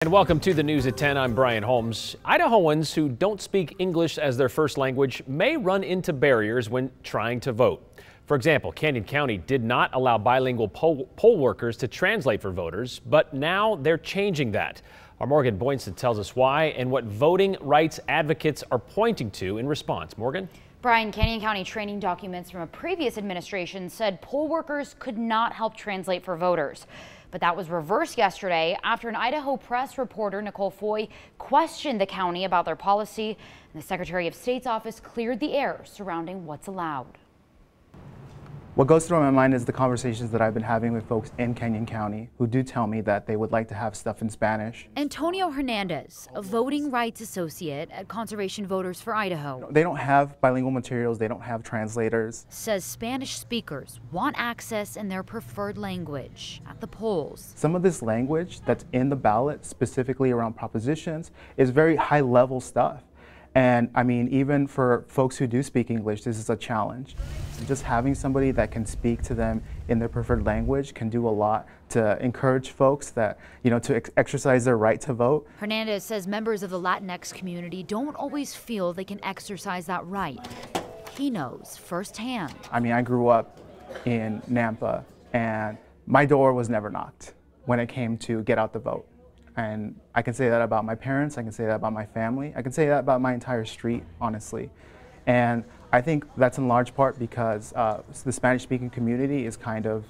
And welcome to the News at 10. I'm Brian Holmes. Idahoans who don't speak English as their first language may run into barriers when trying to vote. For example, Canyon County did not allow bilingual poll workers to translate for voters, but now they're changing that. Our Morgan Boynton tells us why and what voting rights advocates are pointing to in response. Morgan? Brian, Canyon County training documents from a previous administration said poll workers could not help translate for voters. But that was reversed yesterday after an Idaho Press reporter, Nicole Foy, questioned the county about their policy, and the Secretary of State's office cleared the air surrounding what's allowed. What goes through my mind is the conversations that I've been having with folks in Canyon County who do tell me that they would like to have stuff in Spanish. Antonio Hernandez, a voting rights associate at Conservation Voters for Idaho. They don't have bilingual materials, they don't have translators. Says Spanish speakers want access in their preferred language at the polls. Some of this language that's in the ballot, specifically around propositions, is very high level stuff. And I mean, even for folks who do speak English, this is a challenge. Just having somebody that can speak to them in their preferred language can do a lot to encourage folks that, to exercise their right to vote. Hernandez says members of the Latinx community don't always feel they can exercise that right. He knows firsthand. I mean, I grew up in Nampa, and my door was never knocked when it came to get out the vote. And I can say that about my parents, I can say that about my family, I can say that about my entire street, honestly. And I think that's in large part because the Spanish-speaking community is kind of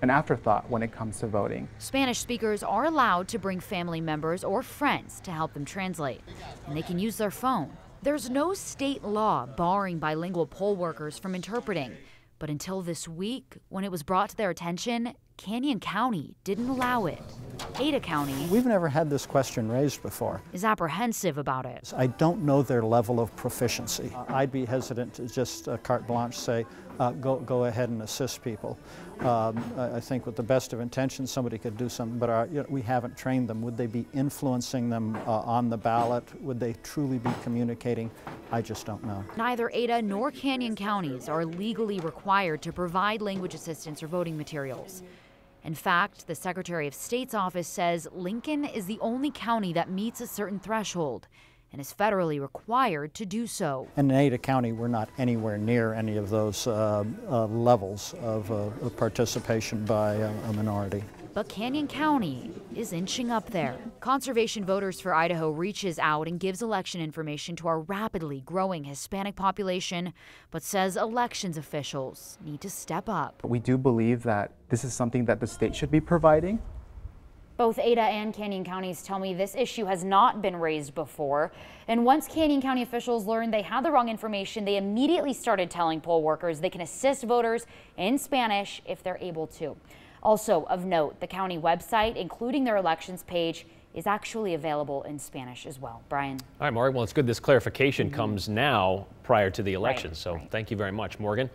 an afterthought when it comes to voting. Spanish speakers are allowed to bring family members or friends to help them translate, and they can use their phone. There's no state law barring bilingual poll workers from interpreting. But until this week, when it was brought to their attention, Canyon County didn't allow it. Ada County, we've never had this question raised before, is apprehensive about it. I don't know their level of proficiency. I'd be hesitant to just carte blanche say, go ahead and assist people. I think with the best of intentions, somebody could do something, but we haven't trained them. Would they be influencing them on the ballot? Would they truly be communicating? I just don't know. Neither Ada nor Canyon counties are legally required to provide language assistance or voting materials. In fact, the Secretary of State's office says Lincoln is the only county that meets a certain threshold and is federally required to do so. And in Ada County, we're not anywhere near any of those levels of participation by a minority. But Canyon County is inching up there. Conservation Voters for Idaho reaches out and gives election information to our rapidly growing Hispanic population, but says elections officials need to step up. We do believe that this is something that the state should be providing. Both Ada and Canyon counties tell me this issue has not been raised before. And once Canyon County officials learned they had the wrong information, they immediately started telling poll workers they can assist voters in Spanish if they're able to. Also of note, the county website, including their elections page, is actually available in Spanish as well. Brian. All right, Morgan. Well, it's good this clarification comes now prior to the election. Right, so right. Thank you very much, Morgan.